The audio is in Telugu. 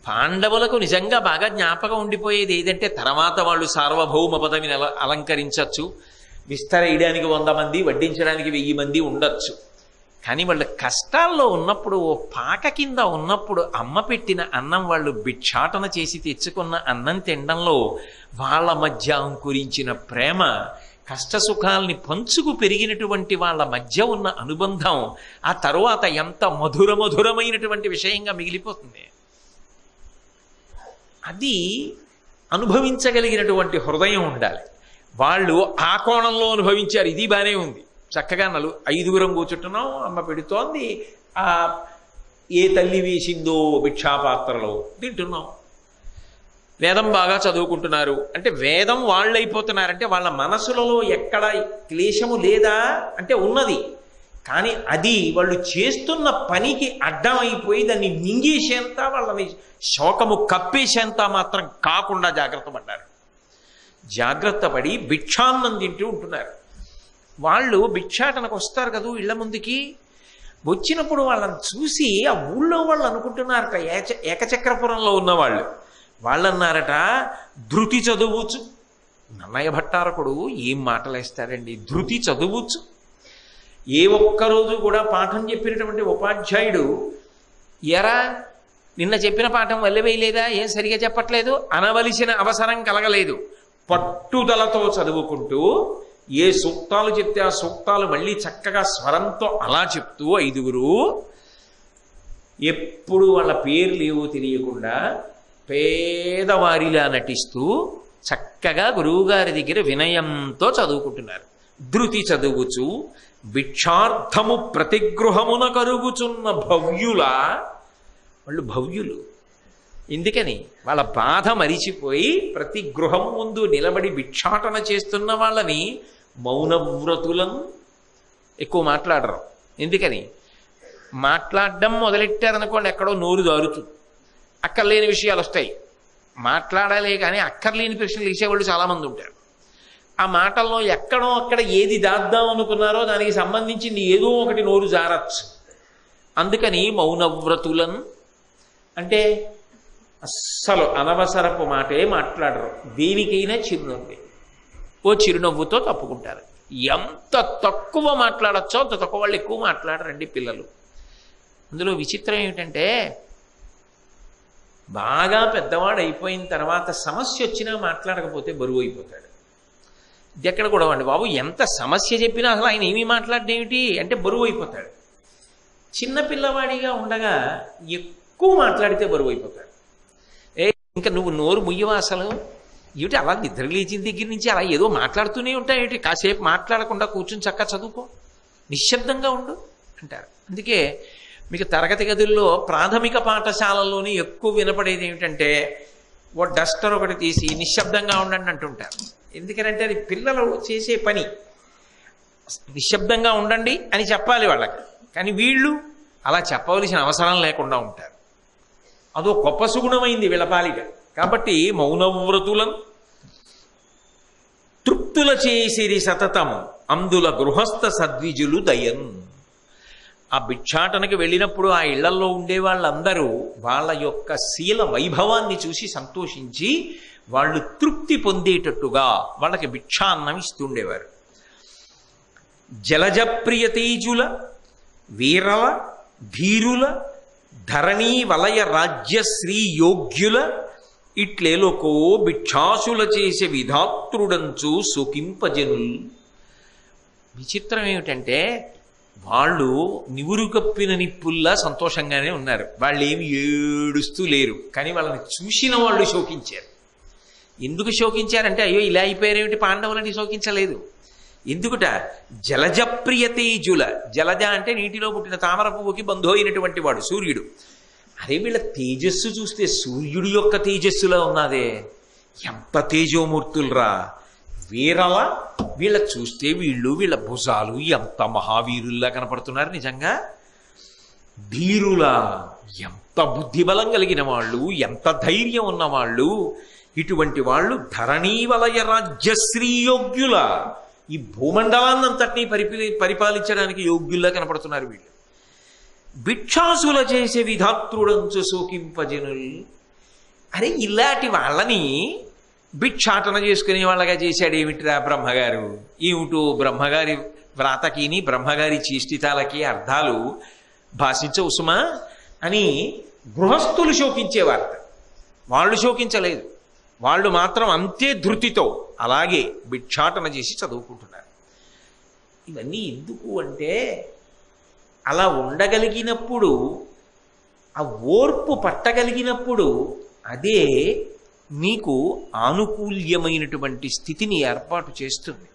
పాండవులకు నిజంగా బాగా జ్ఞాపకం ఉండిపోయేది ఏదంటే తర్వాత వాళ్ళు సార్వభౌమ పదవిని అలంకరించవచ్చు, విస్తరేయడానికి 100 మంది, వడ్డించడానికి 1000 మంది ఉండొచ్చు. కానీ వాళ్ళు కష్టాల్లో ఉన్నప్పుడు, ఓ పాక కింద ఉన్నప్పుడు అమ్మ పెట్టిన అన్నం వాళ్ళు భిక్షాటన చేసి తెచ్చుకున్న అన్నం తినడంలో వాళ్ళ మధ్య అంకురించిన ప్రేమ, కష్టసుఖాల్ని పంచుకు పెరిగినటువంటి వాళ్ళ మధ్య ఉన్న అనుబంధం ఆ తరువాత ఎంత మధురమైనటువంటి విషయంగా మిగిలిపోతుంది. అది అనుభవించగలిగినటువంటి హృదయం ఉండాలి. వాళ్ళు ఆ కోణంలో అనుభవించారు. ఇది బాగానే ఉంది, చక్కగా 5గురం కూర్చుంటున్నాం, అమ్మ పెడుతోంది, ఏ తల్లి వేసిందో భిక్షాపాత్రలో తింటున్నాం. వేదం బాగా చదువుకుంటున్నారు అంటే వేదం వాళ్ళు అయిపోతున్నారంటే వాళ్ళ మనసులలో ఎక్కడ క్లేశము లేదా అంటే ఉన్నది. కానీ అది వాళ్ళు చేస్తున్న పనికి అడ్డమైపోయి దాన్ని మింగేసేంత, వాళ్ళని శోకము కప్పేసేంత మాత్రం కాకుండా జాగ్రత్త పడ్డారు. జాగ్రత్త పడి భిక్షాన్నం తింటూ ఉంటున్నారు. వాళ్ళు భిక్షాటనకు వస్తారు కదా ఇళ్ల ముందుకి. వచ్చినప్పుడు వాళ్ళని చూసి ఆ ఊళ్ళో వాళ్ళు అనుకుంటున్నారట, ఏకచక్రపురంలో ఉన్నవాళ్ళు వాళ్ళన్నారట, ధృతి చదువుచు. నన్నయ్య భట్టారకుడు ఏం మాటలేస్తారండి, ధృతి చదువుచు. ఏ ఒక్కరోజు కూడా పాఠం చెప్పినటువంటి ఉపాధ్యాయుడు ఎరా నిన్న చెప్పిన పాఠం వల్లెవేయలేదా, ఏం సరిగా చెప్పట్లేదు అనవలసిన అవసరం కలగలేదు. పట్టుదలతో చదువుకుంటూ ఏ సూక్తాలు చెప్తే ఆ సూక్తాలు మళ్ళీ చక్కగా స్వరంతో అలా చెప్తూ 5గురు ఎప్పుడు వాళ్ళ పేర్లు ఏవో తెలియకుండా పేదవారిలా నటిస్తూ చక్కగా గురువుగారి దగ్గర వినయంతో చదువుకుంటున్నారు. ధృతి చదువుచు భిక్షార్థము ప్రతిగృహమున కరుగుచున్న భవ్యుల. వాళ్ళు భవ్యులు. ఎందుకని వాళ్ళ బాధ మరిచిపోయి ప్రతి గృహం ముందు నిలబడి భిక్షాటన చేస్తున్న వాళ్ళని మౌనవ్రతులను ఎక్కువ మాట్లాడరు. ఎందుకని మాట్లాడడం మొదలెట్టారనుకోండి ఎక్కడో నోరు దారుతుంది, అక్కర్లేని విషయాలు వస్తాయి. మాట్లాడాలే కానీ అక్కర్లేని ప్రశ్నలు వేసేవాళ్ళు చాలామంది ఉంటారు. ఆ మాటల్లో ఎక్కడో అక్కడ ఏది దాద్దాం అనుకున్నారో దానికి సంబంధించింది ఏదో ఒకటి నోరు జారచ్చు. అందుకని మౌనవ్రతులను అంటే అస్సలు అనవసరపు మాటే మాట్లాడరు. దేనికైనా చిరునవ్వే, ఓ చిరునవ్వుతో తప్పుకుంటారు. ఎంత తక్కువ మాట్లాడచ్చో అంత తక్కువ, వాళ్ళు ఎక్కువ మాట్లాడరండి పిల్లలు. అందులో విచిత్రం ఏమిటంటే బాగా పెద్దవాడు అయిపోయిన తర్వాత సమస్య వచ్చినా మాట్లాడకపోతే బరువు అయిపోతాడు. ఇది ఎక్కడ కూడా అండి బాబు, ఎంత సమస్య చెప్పినా అసలు ఆయన ఏమీ మాట్లాడేమిటి అంటే బరువు అయిపోతాడు. చిన్నపిల్లవాడిగా ఉండగా ఎక్కువ మాట్లాడితే బరువు అయిపోతాడు. ఇంకా నువ్వు నోరు ముయ్యవా అసలు, ఏమిటి అలా నిద్ర లేచిన దగ్గర నుంచి అలా ఏదో మాట్లాడుతూనే ఉంటాయి ఏమిటి, కాసేపు మాట్లాడకుండా కూర్చుని చక్కగా చదువుకో, నిశ్శబ్దంగా ఉండు అంటారు. అందుకే మీకు తరగతి గదుల్లో ప్రాథమిక పాఠశాలల్లోనే ఎక్కువ వినపడేది ఏమిటంటే ఓ డస్టర్ ఒకటి తీసి నిశ్శబ్దంగా ఉండండి అంటుంటారు. ఎందుకంటే అది పిల్లలు చేసే పని, నిశ్శబ్దంగా ఉండండి అని చెప్పాలి వాళ్ళకి. కానీ వీళ్ళు అలా చెప్పవలసిన అవసరం లేకుండా ఉంటారు. అదో గొప్ప సుగుణమైంది వీళ్ళ పాలిక. కాబట్టి మౌనవ్రతులను తృప్తుల చేసిరి సతతము అందుల గృహస్థ సద్విజులు దయన్. ఆ భిక్షాటనకి వెళ్ళినప్పుడు ఆ ఇళ్లల్లో ఉండే వాళ్ళందరూ వాళ్ళ యొక్క శీల వైభవాన్ని చూసి సంతోషించి వాళ్ళు తృప్తి పొందేటట్టుగా వాళ్ళకి భిక్షాన్నం ఇస్తుండేవారు. జలజప్రియ తేజుల వీరల ధీరుల ధరణీ వలయ రాజ్యశ్రీ యోగ్యుల ఇట్లేలోకో భిక్షాసుల చేసే విధాతృడంచు సుఖింపజనుల్. విచిత్రం ఏమిటంటే వాళ్ళు నివురు కప్పిన నిప్పుల్లా సంతోషంగానే ఉన్నారు. వాళ్ళు ఏమి ఏడుస్తూ లేరు. కానీ వాళ్ళని చూసిన వాళ్ళు శోకించారు. ఎందుకు శోకించారంటే అయ్యో ఇలా అయిపోయారేమిటి పాండవులని శోకించలేదు. ఎందుకుట జలజప్రియ తేజుల. జలజ అంటే నీటిలో పుట్టిన తామర పువ్వుకి బంధు అయినటువంటి వాడు సూర్యుడు. అరే వీళ్ళ తేజస్సు చూస్తే సూర్యుడి యొక్క తేజస్సులో ఉన్నదే, ఎంత తేజోమూర్తులరా. వీరల వీళ్ళ చూస్తే వీళ్ళ భుజాలు ఎంత మహావీరుల్లా కనపడుతున్నారు నిజంగా. ధీరుల ఎంత బుద్ధిబలం కలిగిన వాళ్ళు, ఎంత ధైర్యం ఉన్నవాళ్ళు. ఇటువంటి వాళ్ళు ధరణీవలయ రాజ్యశ్రీ యోగ్యుల, ఈ భూమండలాన్నంతటినీ పరిపాలించడానికి యోగ్యుల్లా కనపడుతున్నారు వీళ్ళు. భిక్షాసుల చేసే విధాతృడంచు సోకింపజనుల్. అరే ఇలాంటి వాళ్ళని భిక్షాటన చేసుకునే వాళ్ళగా చేశాడు ఏమిటిరా బ్రహ్మగారు, ఏమిటో బ్రహ్మగారి వ్రాతకిని బ్రహ్మగారి చేష్టితాలకి అర్థాలు భాషించవు సుమా అని గృహస్థులు శోకించేవారట. వాళ్ళు శోకించలేదు, వాళ్ళు మాత్రం అంతే ధృతితో అలాగే భిక్షాటన చేసి చదువుకుంటున్నారు. ఇవన్నీ ఎందుకు అంటే అలా ఉండగలిగినప్పుడు, ఆ ఓర్పు పట్టగలిగినప్పుడు అదే నీకు ఆనుకూల్యమైనటువంటి స్థితిని ఏర్పాటు చేస్తుంది.